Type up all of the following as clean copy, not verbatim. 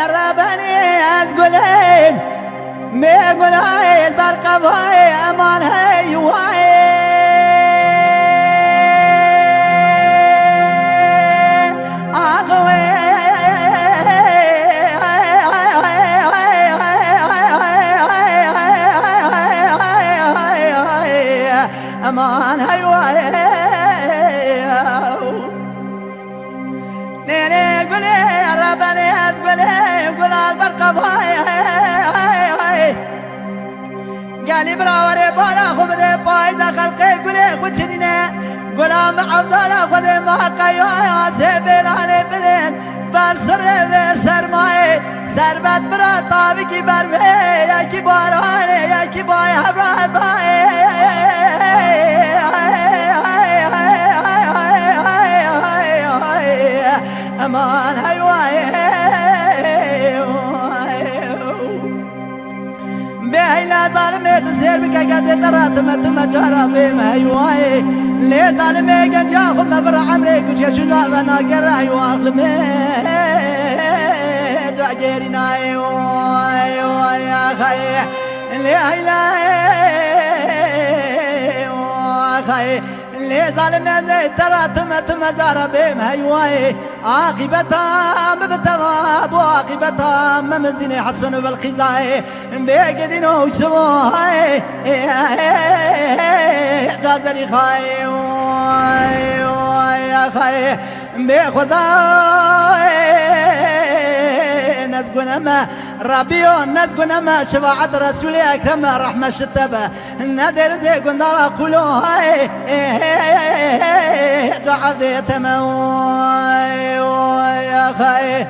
ربني أزقلين ميقول هاي البرقب هاي أمان هاي وهاي أمان هاي وهاي ليلي قولي ربني أزقلي قول البرقب هاي قالي براوري بالا خبدي بايزا خلقي قولي خوشنيني قولام عبدالا خذي محقا يا سيبيلاني بلين برسر بسر ماي سربت برا طابقي برمي يا كباراني يا كباي حبرات باي أمان هاي بهي لا ظالمي تسير بك قد تراتمت مجارة بما هاي ليه ظالمي قد ياخذ مبر عمري كش يشجع بناقر هاي واخلمي جاقيرنا هاي يا خي ليه لا خي ليه ظالمي زي تراتمت مجارة بما هاي عاقبتها مبتواب وعاقبتها ممزيني حسن بالخزاي بيقدين وشبوهاي جازلي خاي يا خاي بخداي نسقنا ما ربيو نسقنا ما شفاعة رسول أكرم رحمة شتبه نادر زي قلنا قولوا هاي جعبدي تموي يا خاي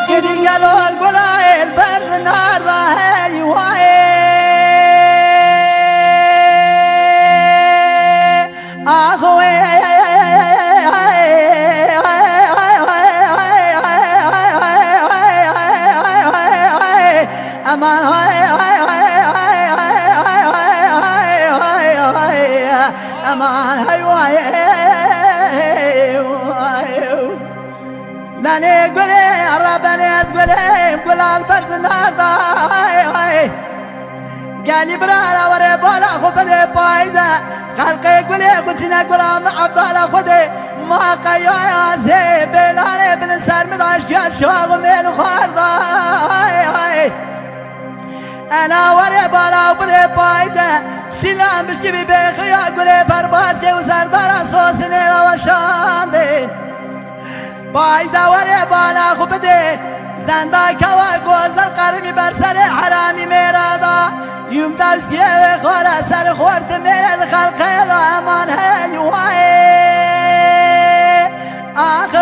قدي قالوا القلايل برد النار ضاهي وهاي أخوي أمان أمان داني قولي ربني أزقلي قول البرز النار ضاي قالي برالا وري بالا خبدي بايزة خلقي قولي قلتنا قولا معبدالا خدي ما قيا يا زيبيلاني بن سر مدعش قال شواغ من خوار ضاي أنا وري بالا وبدي بايزة شلام بشكبي بيخيا قولي برباسكي وسردارا صوصني وشاندي بايزا وري بالا خبدي زندا كوا گوزل قرمی بر سر حرامی میرادا یوم دوسیه خورا سر خورت میرد خلقه دا امان هی وای آخر